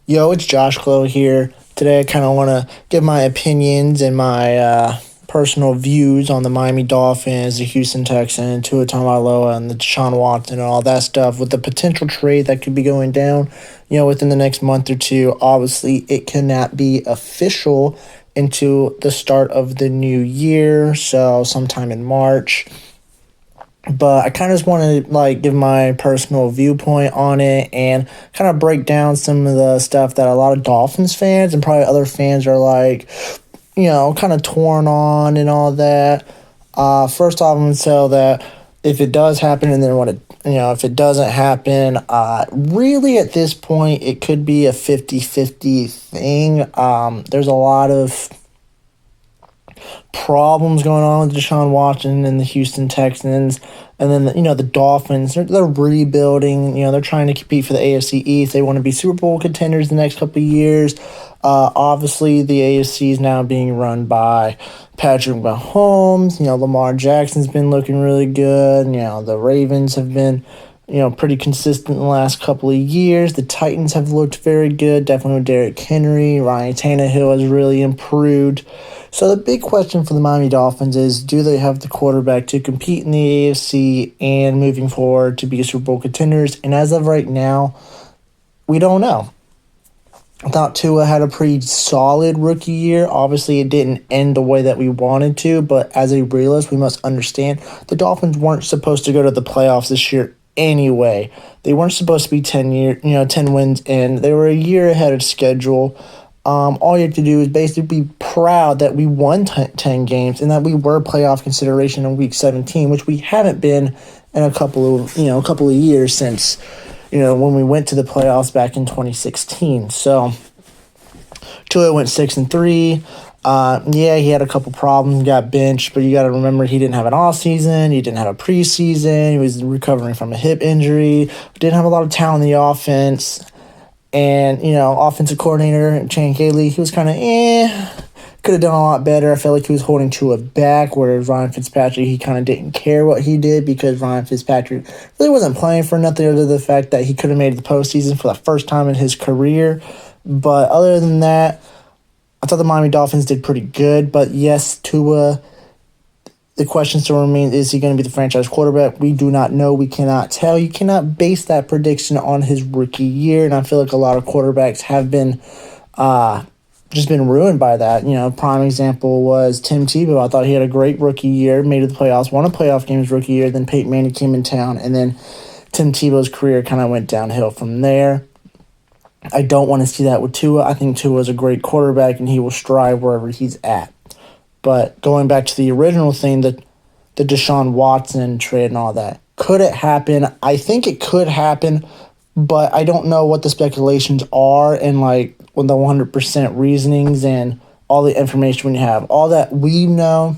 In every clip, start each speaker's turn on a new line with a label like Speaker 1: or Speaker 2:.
Speaker 1: Yo, it's Josh Clow here. Today I kind of want to give my opinions and my personal views on the Miami Dolphins, the Houston Texans, Tua Tagovailoa, and the Deshaun Watson and all that stuff with the potential trade that could be going down, within the next month or two. Obviously, it cannot be official into the start of the new year, so sometime in March. But I kind of just want to give my personal viewpoint on it and kind of break down some of the stuff that a lot of Dolphins fans and probably other fans are kind of torn on and all that. First off, I'm going to tell that if it does happen and then if it doesn't happen, really at this point, it could be a 50-50 thing. There's a lot of problems going on with Deshaun Watson and the Houston Texans. And then, the Dolphins, they're rebuilding. They're trying to compete for the AFC East. They want to be Super Bowl contenders the next couple of years. Obviously, the AFC is now being run by Patrick Mahomes. Lamar Jackson's been looking really good. The Ravens have been, pretty consistent in the last couple of years. The Titans have looked very good, definitely with Derrick Henry. Ryan Tannehill has really improved. So the big question for the Miami Dolphins is, do they have the quarterback to compete in the AFC and moving forward to be Super Bowl contenders? And as of right now, we don't know. I thought Tua had a pretty solid rookie year. Obviously, it didn't end the way that we wanted to, but as a realist, we must understand the Dolphins weren't supposed to go to the playoffs this year anyway. They weren't supposed to be 10 wins in. They were a year ahead of schedule. All you have to do is basically be proud that we won 10 games and that we were playoff consideration in Week 17, which we haven't been in a couple of years since, when we went to the playoffs back in 2016. So, Tua went 6-3. He had a couple problems, got benched, but you got to remember he didn't have an off season, he didn't have a preseason, he was recovering from a hip injury, didn't have a lot of talent in the offense. And, offensive coordinator, Chan Gailey, he was kind of, could have done a lot better. I felt like he was holding Tua back, whereas Ryan Fitzpatrick, he kind of didn't care what he did because Ryan Fitzpatrick really wasn't playing for nothing other than the fact that he could have made the postseason for the first time in his career. But other than that, I thought the Miami Dolphins did pretty good. But yes, Tua, the question still remains, is he going to be the franchise quarterback? We do not know. We cannot tell. You cannot base that prediction on his rookie year, and I feel like a lot of quarterbacks have been just been ruined by that. Prime example was Tim Tebow. I thought he had a great rookie year, made it to the playoffs, won a playoff game his rookie year, then Peyton Manning came in town, and then Tim Tebow's career kind of went downhill from there. I don't want to see that with Tua. I think Tua is a great quarterback, and he will strive wherever he's at. But going back to the original thing, the Deshaun Watson trade and all that, could it happen? I think it could happen, but I don't know what the speculations are and when the 100% reasonings and all the information we have. All that we know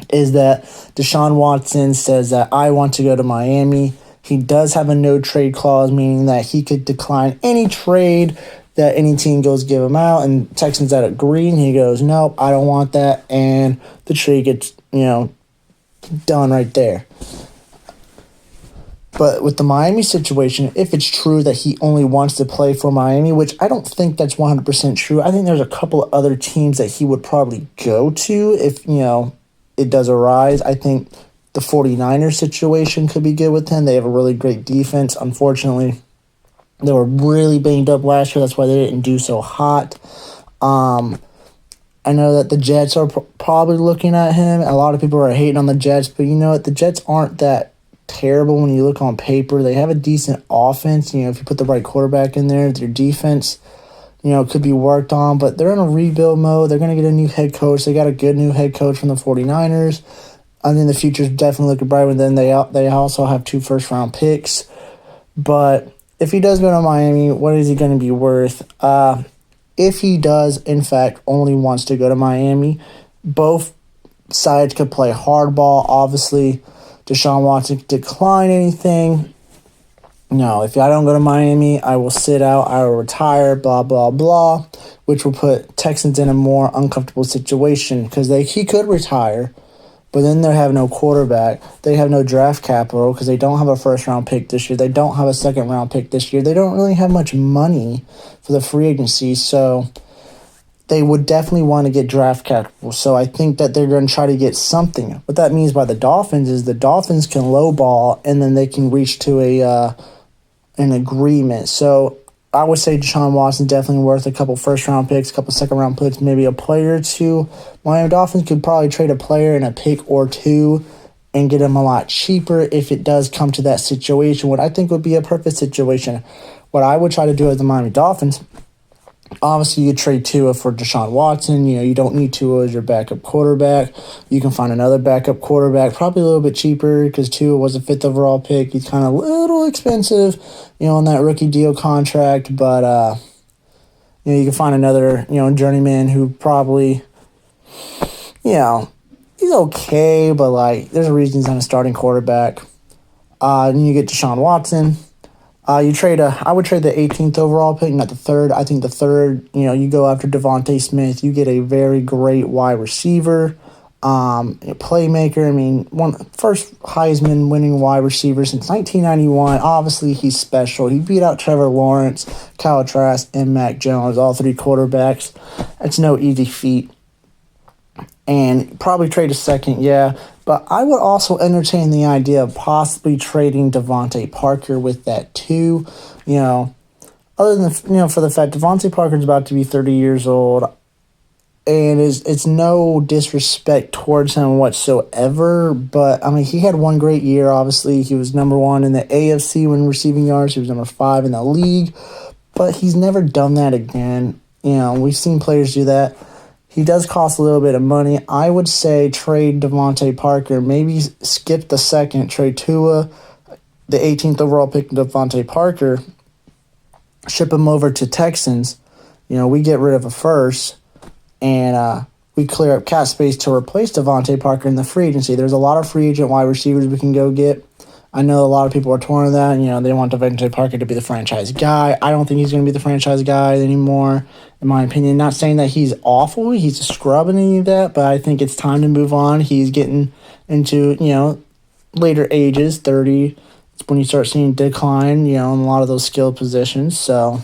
Speaker 1: is that Deshaun Watson says that I want to go to Miami. He does have a no trade clause, meaning that he could decline any trade that any team goes give him out, and Texans that agree, and he goes, nope, I don't want that, and the trade gets, done right there. But with the Miami situation, if it's true that he only wants to play for Miami, which I don't think that's 100% true, I think there's a couple of other teams that he would probably go to if, it does arise. I think the 49ers situation could be good with him. They have a really great defense. Unfortunately, they were really banged up last year. That's why they didn't do so hot. I know that the Jets are probably looking at him. A lot of people are hating on the Jets, but you know what? The Jets aren't that terrible when you look on paper. They have a decent offense. If you put the right quarterback in there, their defense, could be worked on. But they're in a rebuild mode. They're going to get a new head coach. They got a good new head coach from the 49ers. I think the future's definitely looking bright. And then they also have 2 first-round picks. But if he does go to Miami, what is he going to be worth? If he does, in fact, only wants to go to Miami, both sides could play hardball. Obviously, Deshaun Watson could decline anything. No, if I don't go to Miami, I will sit out, I will retire, blah, blah, blah, which will put Texans in a more uncomfortable situation because he could retire, but then they have no quarterback. They have no draft capital because they don't have a first-round pick this year. They don't have a second-round pick this year. They don't really have much money for the free agency, so they would definitely want to get draft capital. So I think that they're going to try to get something. What that means by the Dolphins is the Dolphins can lowball and then they can reach to an agreement. So I would say Deshaun Watson definitely worth a couple first-round picks, a couple second-round picks, maybe a player or two. Miami Dolphins could probably trade a player and a pick or two and get him a lot cheaper if it does come to that situation, what I think would be a perfect situation. What I would try to do as the Miami Dolphins, obviously, you trade Tua for Deshaun Watson. You don't need Tua as your backup quarterback. You can find another backup quarterback, probably a little bit cheaper because Tua was a 5th overall pick. He's kind of a little expensive, on that rookie deal contract. But, you can find another, journeyman who probably, he's okay, but, there's a reason he's not a starting quarterback. And you get Deshaun Watson. I would trade the 18th overall pick, not the 3rd. I think the 3rd, you go after Devontae Smith. You get a very great wide receiver, a playmaker. I mean, first Heisman winning wide receiver since 1991. Obviously, he's special. He beat out Trevor Lawrence, Kyle Trask, and Mac Jones, all 3 quarterbacks. It's no easy feat. And probably trade a 2nd, yeah. But I would also entertain the idea of possibly trading Devontae Parker with that too. Other than for the fact Devontae Parker's about to be 30 years old, and it's no disrespect towards him whatsoever. But I mean, he had one great year. Obviously, he was number 1 in the AFC when receiving yards. He was number 5 in the league, but he's never done that again. We've seen players do that. He does cost a little bit of money. I would say trade Devontae Parker. Maybe skip the 2nd. Trade Tua, the 18th overall pick, Devontae Parker. Ship him over to Texans. We get rid of a 1st. And we clear up cap space to replace Devontae Parker in the free agency. There's a lot of free agent wide receivers we can go get. I know a lot of people are torn on that. They want Devontae Parker to be the franchise guy. I don't think he's going to be the franchise guy anymore, in my opinion. Not saying that he's awful. He's a scrub and any of that, but I think it's time to move on. He's getting into, later ages, 30. It's when you start seeing decline, in a lot of those skilled positions. So,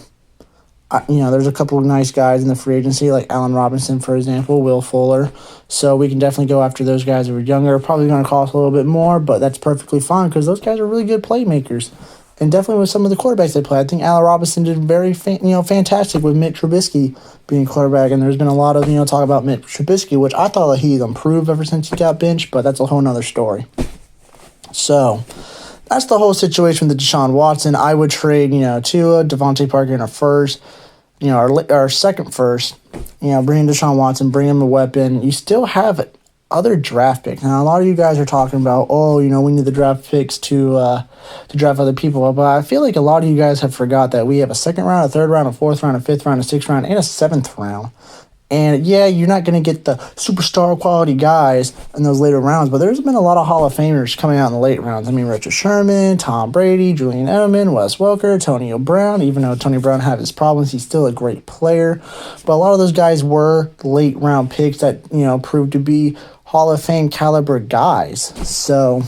Speaker 1: there's a couple of nice guys in the free agency, like Allen Robinson, for example, Will Fuller. So we can definitely go after those guys who are younger. Probably going to cost a little bit more, but that's perfectly fine because those guys are really good playmakers. And definitely with some of the quarterbacks they play. I think Allen Robinson did very fantastic with Mitch Trubisky being quarterback. And there's been a lot of talk about Mitch Trubisky, which I thought that he's improved ever since he got benched, but that's a whole nother story. So that's the whole situation with the Deshaun Watson. I would trade, Tua, Devontae Parker in a 1st, our 2nd first, bring in Deshaun Watson, bring him a weapon. You still have other draft picks. Now, a lot of you guys are talking about, we need the draft picks to draft other people. But I feel like a lot of you guys have forgot that we have a 2nd round, a 3rd round, a 4th round, a 5th round, a 6th round, and a 7th round. And, yeah, you're not going to get the superstar quality guys in those later rounds, but there's been a lot of Hall of Famers coming out in the late rounds. I mean, Richard Sherman, Tom Brady, Julian Edelman, Wes Welker, Tony Brown. Even though Tony Brown had his problems, he's still a great player. But a lot of those guys were late round picks that, proved to be Hall of Fame caliber guys. So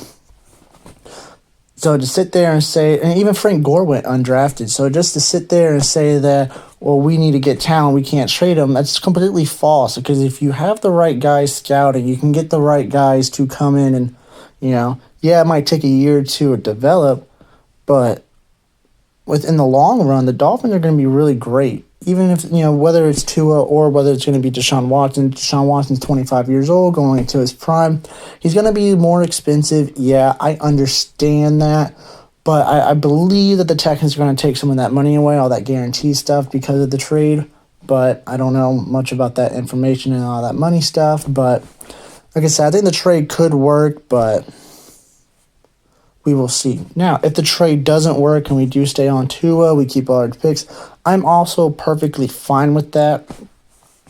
Speaker 1: to sit there and say, and even Frank Gore went undrafted. So just to sit there and say that, we need to get talent, we can't trade them, that's completely false. Because if you have the right guys scouting, you can get the right guys to come in and, it might take a year or two to develop, but within the long run, the Dolphins are going to be really great. Even if, whether it's Tua or whether it's going to be Deshaun Watson. Deshaun Watson's 25 years old, going into his prime. He's going to be more expensive. Yeah, I understand that. But I believe that the Texans are going to take some of that money away, all that guarantee stuff because of the trade. But I don't know much about that information and all that money stuff. But like I said, I think the trade could work, but we will see. Now, if the trade doesn't work and we do stay on Tua, we keep all our picks, I'm also perfectly fine with that.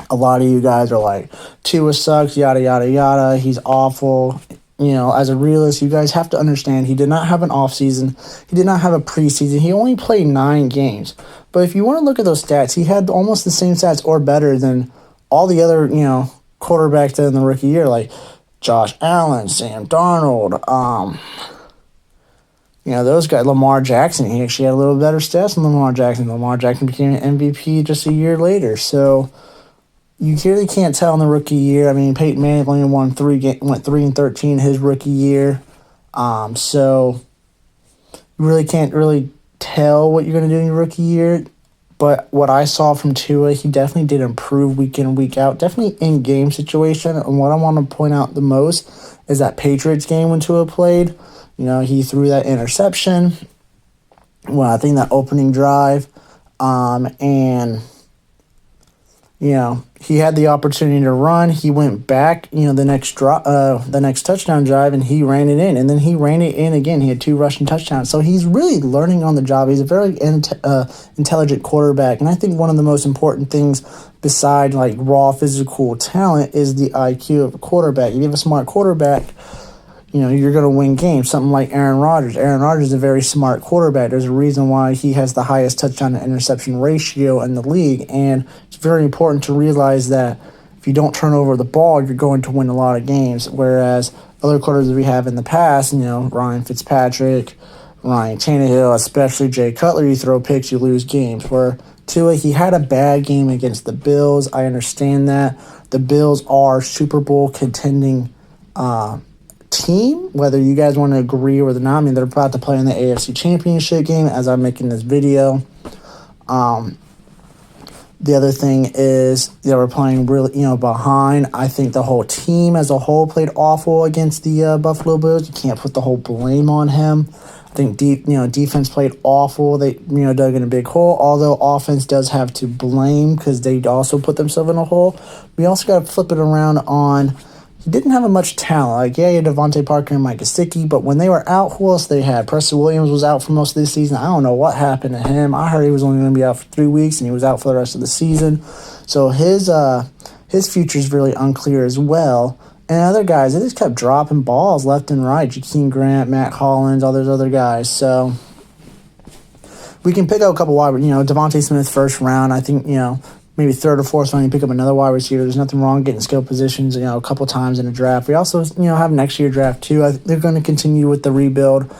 Speaker 1: A lot of you guys are like, Tua sucks, yada, yada, yada. He's awful. As a realist, you guys have to understand he did not have an offseason. He did not have a preseason. He only played 9 games. But if you want to look at those stats, he had almost the same stats or better than all the other, quarterbacks in the rookie year. Like, Josh Allen, Sam Darnold, those guys, Lamar Jackson, he actually had a little better stats than Lamar Jackson. Lamar Jackson became an MVP just a year later. So you really can't tell in the rookie year. I mean, Peyton Manning only went 3-13 his rookie year. So you really can't really tell what you're going to do in your rookie year. But what I saw from Tua, he definitely did improve week in and week out. Definitely in-game situation. And what I want to point out the most is that Patriots game when Tua played. He threw that interception. Well, I think that opening drive. And he had the opportunity to run. He went back, the next touchdown drive, and he ran it in. And then he ran it in again. He had 2 rushing touchdowns. So he's really learning on the job. He's a very intelligent quarterback. And I think one of the most important things besides like raw physical talent is the IQ of a quarterback. If you have a smart quarterback, you're going to win games. Something like Aaron Rodgers. Aaron Rodgers is a very smart quarterback. There's a reason why he has the highest touchdown to interception ratio in the league. And it's very important to realize that if you don't turn over the ball, you're going to win a lot of games. Whereas other quarterbacks we have in the past, Ryan Fitzpatrick, Ryan Tannehill, especially Jay Cutler, you throw picks, you lose games. Where Tua, he had a bad game against the Bills. I understand that. The Bills are Super Bowl contending team, whether you guys want to agree or not. I mean, they're about to play in the AFC Championship game as I'm making this video. The other thing is they were playing really, behind. I think the whole team as a whole played awful against the Buffalo Bills. You can't put the whole blame on him. I think defense played awful. They dug in a big hole. Although offense does have to blame because they also put themselves in a hole. We also got to flip it around on. He didn't have much talent. Like, yeah, you had Devontae Parker and Mike Gesicki, but when they were out, who else they had? Preston Williams was out for most of this season. I don't know what happened to him. I heard he was only going to be out for 3 weeks, and he was out for the rest of the season. So his future is really unclear as well. And other guys, they just kept dropping balls left and right. Jakeem Grant, Matt Collins, all those other guys. So we can pick up a couple wide, Devontae Smith first round. I think, maybe third or fourth round, you pick up another wide receiver. There's nothing wrong getting skill positions, a couple times in a draft. We also, have next year draft too. I think they're going to continue with the rebuild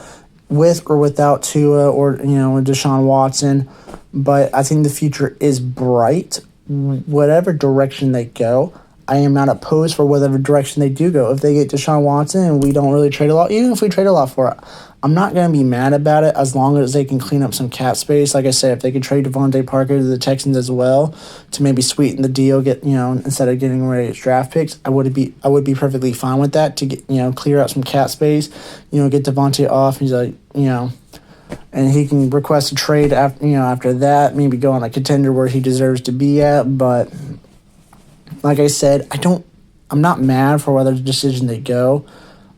Speaker 1: with or without Tua or, Deshaun Watson. But I think the future is bright. Whatever direction they go, I am not opposed for whatever direction they do go. If they get Deshaun Watson and we don't really trade a lot, even if we trade a lot for it, I'm not going to be mad about it as long as they can clean up some cap space. Like I said, if they could trade Devontae Parker to the Texans as well to maybe sweeten the deal, get instead of getting ready to draft picks, I would be perfectly fine with that to get clear out some cap space. Get Devontae off. He's like and he can request a trade after that. Maybe go on a contender where he deserves to be at. But like I said, I'm not mad for whether decision they go.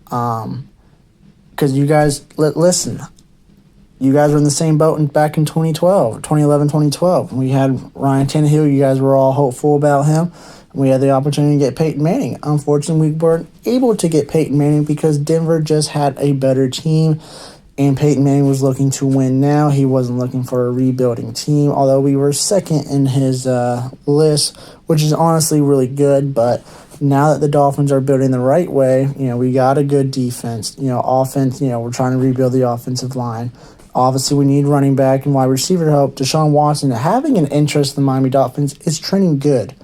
Speaker 1: Because you guys, listen, you guys were in the same boat back in 2011, 2012. We had Ryan Tannehill. You guys were all hopeful about him. We had the opportunity to get Peyton Manning. Unfortunately, we weren't able to get Peyton Manning because Denver just had a better team, and Peyton Manning was looking to win now. He wasn't looking for a rebuilding team, although we were second in his list, which is honestly really good, but now that the Dolphins are building the right way, we got a good defense. Offense, we're trying to rebuild the offensive line. Obviously, we need running back and wide receiver help. Deshaun Watson, having an interest in the Miami Dolphins is trending good.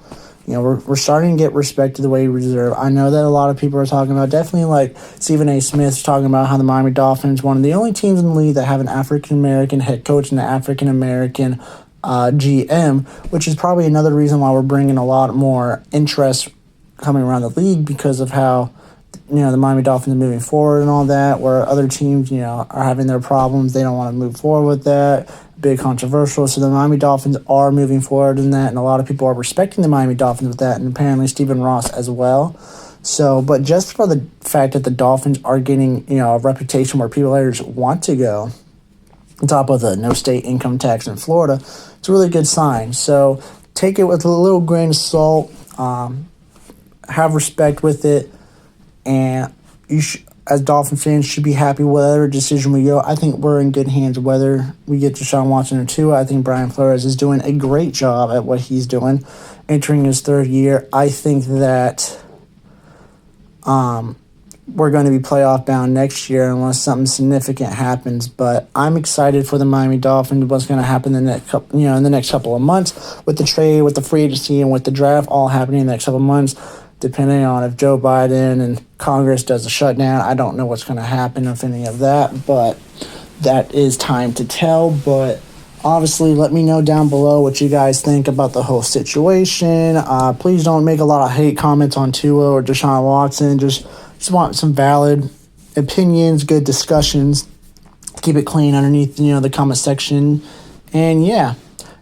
Speaker 1: We're starting to get respected the way we deserve. I know that a lot of people are talking about, definitely like Stephen A. Smith's talking about how the Miami Dolphins, one of the only teams in the league that have an African-American head coach and an African-American GM, which is probably another reason why we're bringing a lot more interest coming around the league because of how the Miami Dolphins are moving forward and all that, where other teams are having their problems. They don't want to move forward with that. Big controversial. So the Miami Dolphins are moving forward in that, and a lot of people are respecting the Miami Dolphins with that, and apparently Stephen Ross as well. So, but just for the fact that the Dolphins are getting a reputation where players want to go, on top of the no state income tax in Florida, it's a really good sign. So take it with a little grain of salt. Have respect with it, and you as Dolphin fans should be happy with whatever decision we go. I think we're in good hands whether we get Deshaun Watson or Tua. I think Brian Flores is doing a great job at what he's doing, entering his third year. I think that we're going to be playoff bound next year unless something significant happens. But I'm excited for the Miami Dolphins. What's going to happen in the next couple of months with the trade, with the free agency, and with the draft all happening in the next couple of months. Depending on if Joe Biden and Congress does a shutdown, I don't know what's going to happen if any of that. But that is time to tell. But obviously, let me know down below what you guys think about the whole situation. Please don't make a lot of hate comments on Tua or Deshaun Watson. Just want some valid opinions, good discussions. Keep it clean underneath, the comment section. And yeah.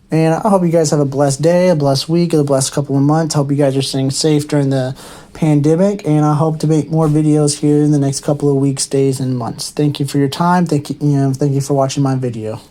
Speaker 1: And I hope you guys have a blessed day, a blessed week, a blessed couple of months. Hope you guys are staying safe during the pandemic. And I hope to make more videos here in the next couple of weeks, days, and months. Thank you for your time. Thank you for watching my video.